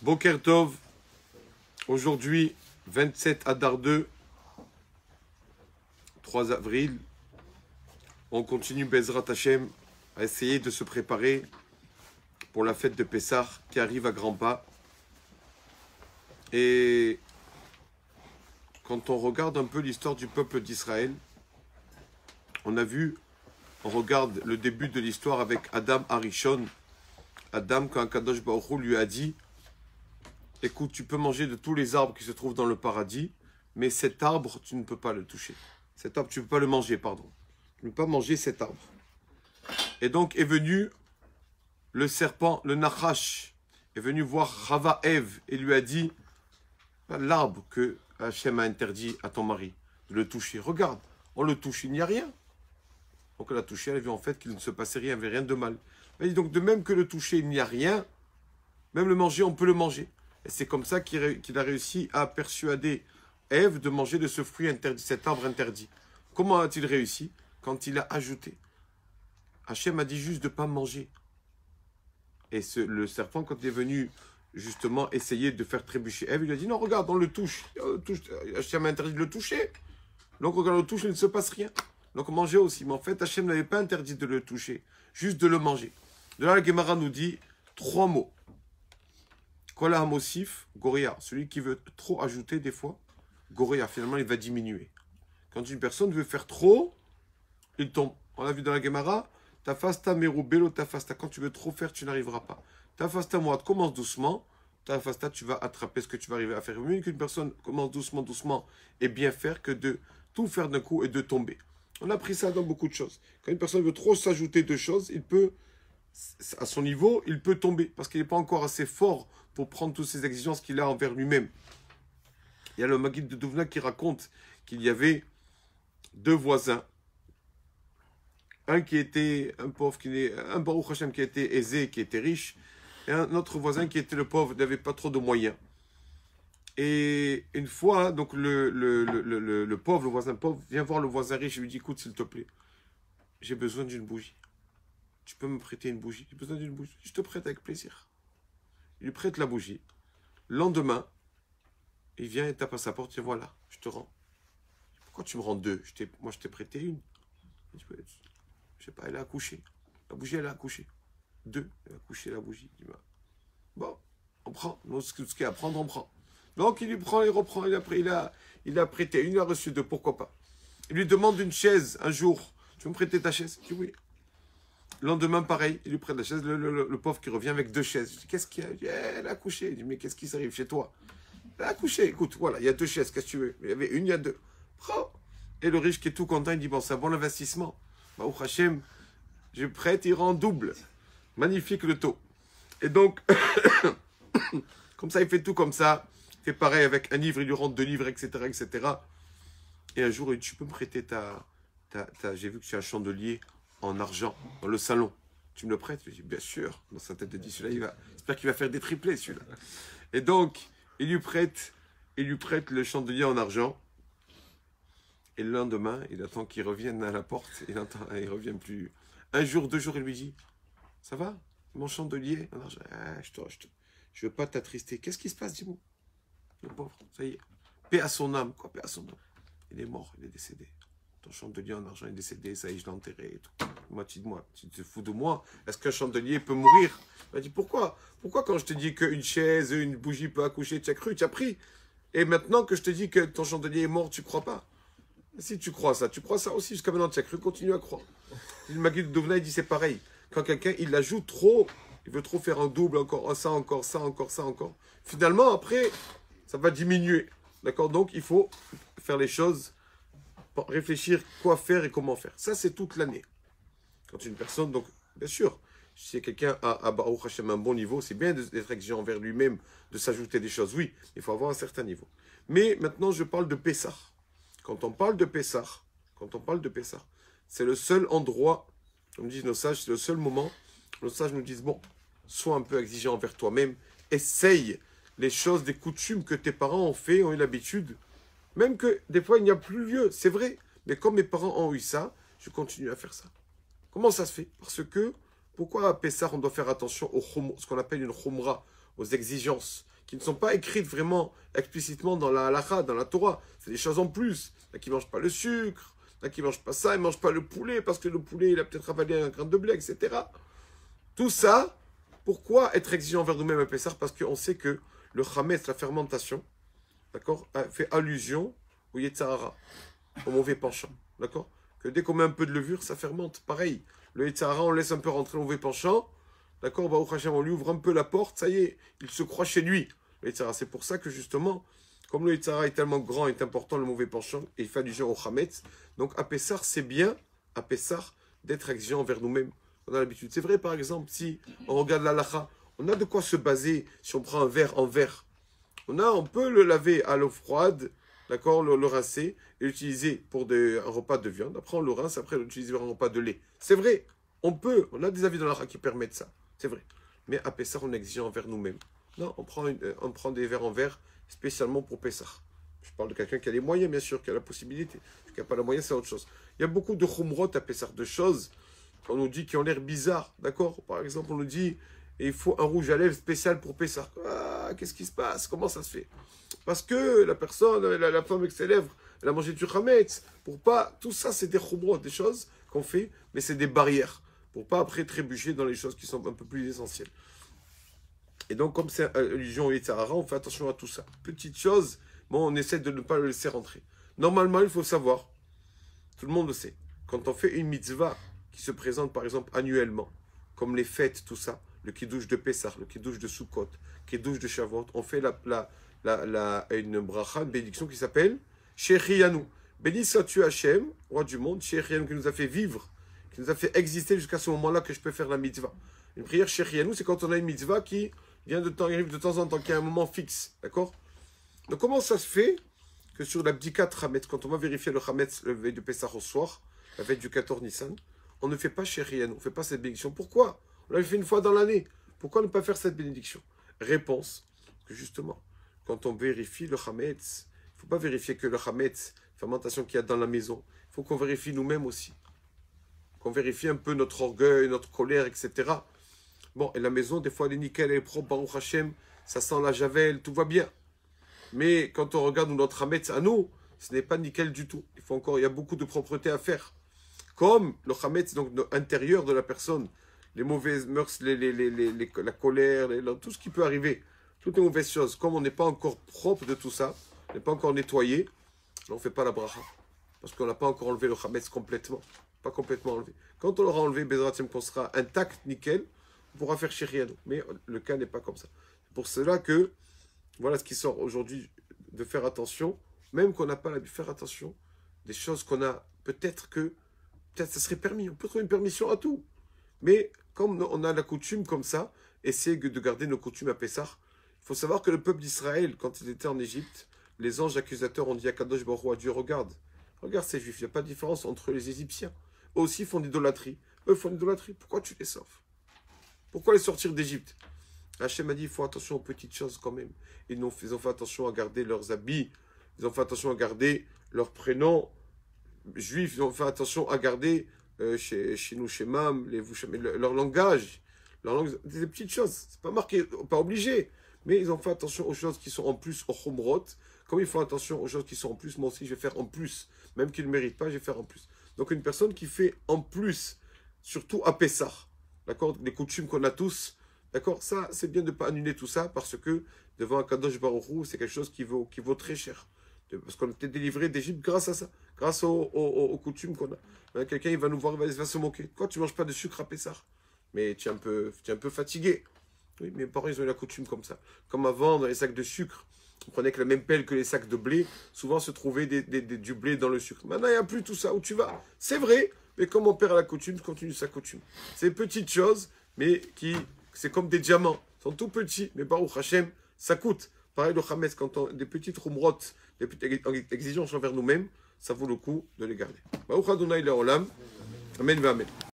Boker Tov, aujourd'hui 27 Adar 2, 3 avril, on continue Bezrat Hashem à essayer de se préparer pour la fête de Pessah qui arrive à grands pas. Et quand on regarde un peu l'histoire du peuple d'Israël, on regarde le début de l'histoire avec Adam Arishon. Adam, quand Kadosh Baruch Hu lui a dit: écoute, tu peux manger de tous les arbres qui se trouvent dans le paradis, mais cet arbre, tu ne peux pas le toucher. Cet arbre, tu ne peux pas le manger, pardon. Tu ne peux pas manger cet arbre. Et donc est venu le serpent, le Nachash, est venu voir Chava Ève et lui a dit: l'arbre que Hachem a interdit à ton mari de le toucher, regarde, on le touche, il n'y a rien. Donc elle a touché, elle a vu en fait qu'il ne se passait rien, il n'y avait rien de mal. Elle dit donc de même que le toucher, il n'y a rien, même le manger, on peut le manger. Et c'est comme ça qu'il a réussi à persuader Ève de manger de ce fruit interdit, cet arbre interdit. Comment a-t-il réussi? Quand il a ajouté. Hachem a dit juste de ne pas manger. Et le serpent, quand il est venu justement essayer de faire trébucher Ève, il lui a dit: non, regarde, on le touche. Hachem a interdit de le toucher. Donc regarde, on le touche, il ne se passe rien. Donc manger aussi. Mais en fait, Hachem n'avait pas interdit de le toucher, juste de le manger. De là, la Gemara nous dit 3 mots. Kola Hamosif, Goria. Celui qui veut trop ajouter des fois, Goria, finalement, il va diminuer. Quand une personne veut faire trop, il tombe. On l'a vu dans la Gemara, Tafasta merubelo tafasta. Quand tu veux trop faire, tu n'arriveras pas. Tafasta moat, commence doucement. Tafasta, tu vas attraper ce que tu vas arriver à faire. Mieux qu'une personne commence doucement, doucement et bien faire que de tout faire d'un coup et de tomber. On a pris ça dans beaucoup de choses. Quand une personne veut trop s'ajouter de choses, il peut, à son niveau, il peut tomber parce qu'il n'est pas encore assez fort pour prendre toutes ces exigences qu'il a envers lui-même. Il y a le Maguide de Douvna qui raconte qu'il y avait 2 voisins. Un qui était un pauvre, un Baruch Hashem qui était aisé, qui était riche, et un autre voisin qui était le pauvre, n'avait pas trop de moyens. Et une fois, donc le pauvre, le voisin pauvre, vient voir le voisin riche et lui dit: écoute, s'il te plaît, j'ai besoin d'une bougie. Tu peux me prêter une bougie? J'ai besoin d'une bougie. Je te prête avec plaisir. Il lui prête la bougie. Le lendemain, il vient et tape à sa porte et voilà, je te rends. Pourquoi tu me rends 2? Moi, je t'ai prêté une. Je sais pas, elle a accouché. La bougie, elle a accouché. 2, elle a accouché la bougie. Il dit: bon, on prend. Ce qu'il y a à prendre, on prend. Donc, il lui prend, il reprend. Il a prêté une, il a reçu 2, pourquoi pas. Il lui demande une chaise un jour. Tu veux me prêter ta chaise? Il dit oui. Le lendemain, pareil, il lui prête la chaise. Le pauvre qui revient avec 2 chaises. Je dis: qu'est-ce qu'il y a? Il dit: elle a accouché. Il dit: mais qu'est-ce qui s'arrive chez toi? Elle a accouché. Écoute, voilà, il y a 2 chaises. Qu'est-ce que tu veux? Il y avait une, il y a 2. Prends. Et le riche qui est tout content, il dit: bon, c'est un bon investissement. Baruch Hashem, je prête, il rend double. Magnifique le taux. Et donc, comme ça, il fait tout comme ça. Il fait pareil avec un livre, il lui rend 2 livres, etc., etc. Et un jour, il dit: tu peux me prêter j'ai vu que tu as un chandelier en argent dans le salon. Tu me le prêtes? Je dis: bien sûr. Dans sa tête, il dit: celui-là, j'espère qu'il va faire des triplés, celui-là. Et donc, il lui prête le chandelier en argent. Et le lendemain, il attend qu'il revienne à la porte. Il ne revient plus. Un jour, 2 jours, il lui dit: ça va, mon chandelier? Alors, je ne veux pas t'attrister. Qu'est-ce qui se passe, dis-moi? Le pauvre, ça y est. Paix à son âme. Quoi, paix à son âme? Il est mort, il est décédé. Ton chandelier en argent est décédé, ça y est, je l'ai enterré et tout. Moi, tu te fous de moi? Est-ce qu'un chandelier peut mourir? Il m'a dit: pourquoi? Pourquoi quand je te dis qu'une chaise, une bougie peut accoucher, tu as cru, tu as pris? Et maintenant que je te dis que ton chandelier est mort, tu ne crois pas? Si tu crois ça aussi, jusqu'à maintenant tu as cru, continue à croire. Le Maguide de Douvna, il dit: c'est pareil. Quand quelqu'un, il ajoute trop, il veut trop faire un double, encore ça, encore ça, encore ça, encore. Finalement, après, ça va diminuer. D'accord? Donc, il faut faire les choses, réfléchir quoi faire et comment faire. Ça, c'est toute l'année. Quand une personne, donc, bien sûr, si quelqu'un a Baruch Hashem un bon niveau, c'est bien d'être exigeant envers lui-même, de s'ajouter des choses. Oui, il faut avoir un certain niveau. Mais maintenant, je parle de Pessah. Quand on parle de Pessah, c'est le seul endroit, comme disent nos sages, c'est le seul moment où nos sages nous disent: bon, sois un peu exigeant envers toi-même, essaye les choses, des coutumes que tes parents ont fait, ont eu l'habitude, même que des fois il n'y a plus lieu, c'est vrai, mais comme mes parents ont eu ça, je continue à faire ça. Comment ça se fait? Parce que Pourquoi à Pessah, on doit faire attention ce qu'on appelle une khumra, aux exigences, qui ne sont pas écrites vraiment explicitement dans la halakha, dans la Torah. C'est des choses en plus. Il y en a qui ne mangent pas le sucre, il y en a qui ne mangent pas ça, ils ne mangent pas le poulet, parce que le poulet, il a peut-être avalé un grain de blé, etc. Tout ça, pourquoi être exigeant envers nous-mêmes à Pessah? Parce qu'on sait que le chametz, la fermentation, d'accord, fait allusion au Yetzirah, au mauvais penchant, d'accord? Que dès qu'on met un peu de levure, ça fermente. Pareil, le Yetzirah, on laisse un peu rentrer le mauvais penchant, d'accord, Baruch Hashem, on lui ouvre un peu la porte, ça y est, il se croit chez lui, le Yetzirah. C'est pour ça que justement, comme le Yetzirah est tellement grand et important, le mauvais penchant, et il fait allusion au chametz, donc à Pessah, c'est bien, à Pessah, d'être exigeant envers nous-mêmes. On a l'habitude. C'est vrai, par exemple, si on regarde l'halakha, on a de quoi se baser si on prend un verre en verre. On peut le laver à l'eau froide, d'accord, le rincer et l'utiliser pour un repas de viande. Après, on le rince, après, l'utiliser pour un repas de lait. C'est vrai, on a des avis dans l'halakha qui permettent ça. C'est vrai. Mais à Pessah, on est exigeant envers nous-mêmes. Non, on prend des verres en verre spécialement pour Pessah. Je parle de quelqu'un qui a les moyens, bien sûr, qui a la possibilité. Celui qui n'a pas les moyens, c'est autre chose. Il y a beaucoup de khumrot à Pessah, de choses qu'on nous dit qui ont l'air bizarres, d'accord? Par exemple, on nous dit, il faut un rouge à lèvres spécial pour Pessah. Ah, qu'est-ce qui se passe? Comment ça se fait? Parce que la personne, la femme avec ses lèvres, elle a mangé du chametz. Pour pas, tout ça, c'est des khumrot, des choses qu'on fait, mais c'est des barrières. Pour pas après trébucher dans les choses qui sont un peu plus essentielles. Et donc, comme c'est allusion au Yetzirah, on fait attention à tout ça. Petite chose, bon, on essaie de ne pas le laisser rentrer. Normalement, il faut savoir, tout le monde le sait, quand on fait une mitzvah qui se présente par exemple annuellement, comme les fêtes, tout ça, le kiddush de Pessah, le kiddush de Sukkot, le kiddush de Shavuot, on fait une bracha, une bénédiction qui s'appelle Shechianu. Béni sois-tu Hachem, roi du monde, Shechianu, qui nous a fait vivre, qui nous a fait exister jusqu'à ce moment-là que je peux faire la mitzvah. Une prière Shechianu, c'est quand on a une mitzvah qui arrive de temps en temps, qui a un moment fixe, d'accord? Donc comment ça se fait que sur la bdikat Hametz, quand on va vérifier le Hametz le veille de Pessah au soir, la veille du 14 Nissan, on ne fait pas Shechianu, on ne fait pas cette bénédiction. Pourquoi? On l'avait fait une fois dans l'année. Pourquoi ne pas faire cette bénédiction? Réponse, que justement, quand on vérifie le Hametz, il ne faut pas vérifier que le Hametz, fermentation qu'il y a dans la maison, il faut qu'on vérifie nous-mêmes aussi. Qu'on vérifie un peu notre orgueil, notre colère, etc. Bon, et la maison, des fois, elle est nickel, elle est propre, Baruch Hashem, ça sent la javel, tout va bien. Mais quand on regarde notre Hametz à nous, ce n'est pas nickel du tout. Il y a beaucoup de propreté à faire. Comme le Hametz, donc intérieur de la personne, les mauvaises mœurs, la colère, tout ce qui peut arriver, toutes les mauvaises choses, comme on n'est pas encore propre de tout ça, on n'est pas encore nettoyé, on ne fait pas la bracha. Parce qu'on n'a pas encore enlevé le Hametz complètement. Pas complètement enlevé. Quand on l'aura enlevé, Bezrat Hashem, qu'on sera intact, nickel, on pourra faire Shechianu. Mais le cas n'est pas comme ça. C'est pour cela que, voilà ce qui sort aujourd'hui, de faire attention, même qu'on n'a pas l'habitude de faire attention, des choses qu'on a, peut-être ça serait permis, on peut trouver une permission à tout. Mais comme on a la coutume comme ça, essayer de garder nos coutumes à Pessah. Il faut savoir que le peuple d'Israël, quand il était en Égypte, les anges accusateurs ont dit à Kadosh Baruch Hu, à Dieu, regarde ces juifs, il n'y a pas de différence entre les Égyptiens. Eux aussi font l'idolâtrie. Eux font l'idolâtrie, pourquoi tu les sauves? Pourquoi les sortir d'Égypte? Hachem a dit, il faut attention aux petites choses quand même. Ils ont fait attention à garder leurs habits, ils ont fait attention à garder leurs prénoms juifs, ils ont fait attention à garder chez nous, chez Mam, leur langage, des petites choses. C'est pas marqué, pas obligé, mais ils ont fait attention aux choses qui sont en plus, au Chumrot, comme ils font attention aux choses qui sont en plus, moi aussi je vais faire en plus, même qu'ils ne méritent pas, je vais faire en plus. Donc une personne qui fait en plus, surtout à Pessah, d'accord, les coutumes qu'on a tous, d'accord, ça c'est bien de ne pas annuler tout ça, parce que devant un Kadosh Baruch Hu, c'est quelque chose qui vaut très cher. Parce qu'on a été délivré d'Égypte grâce à ça, grâce aux coutumes qu'on a. Quelqu'un il va nous voir, il va se moquer. Pourquoi tu ne manges pas de sucre à Pessah? Mais tu es un peu fatigué. Oui, mes parents ils ont eu la coutume comme ça. Comme avant, dans les sacs de sucre, on prenait que la même pelle que les sacs de blé. Souvent se trouvait du blé dans le sucre. Maintenant il n'y a plus tout ça. Où tu vas? C'est vrai, mais comme mon père a la coutume, continue sa coutume. C'est une petite chose, mais c'est comme des diamants. Ils sont tout petits, mais Baruch Hashem, ça coûte. Pareil, le Hametz, quand on des petites rumrot, des petites exigences envers nous-mêmes, ça vaut le coup de les garder. Baruch Adonai Le'olam. Amen, amen.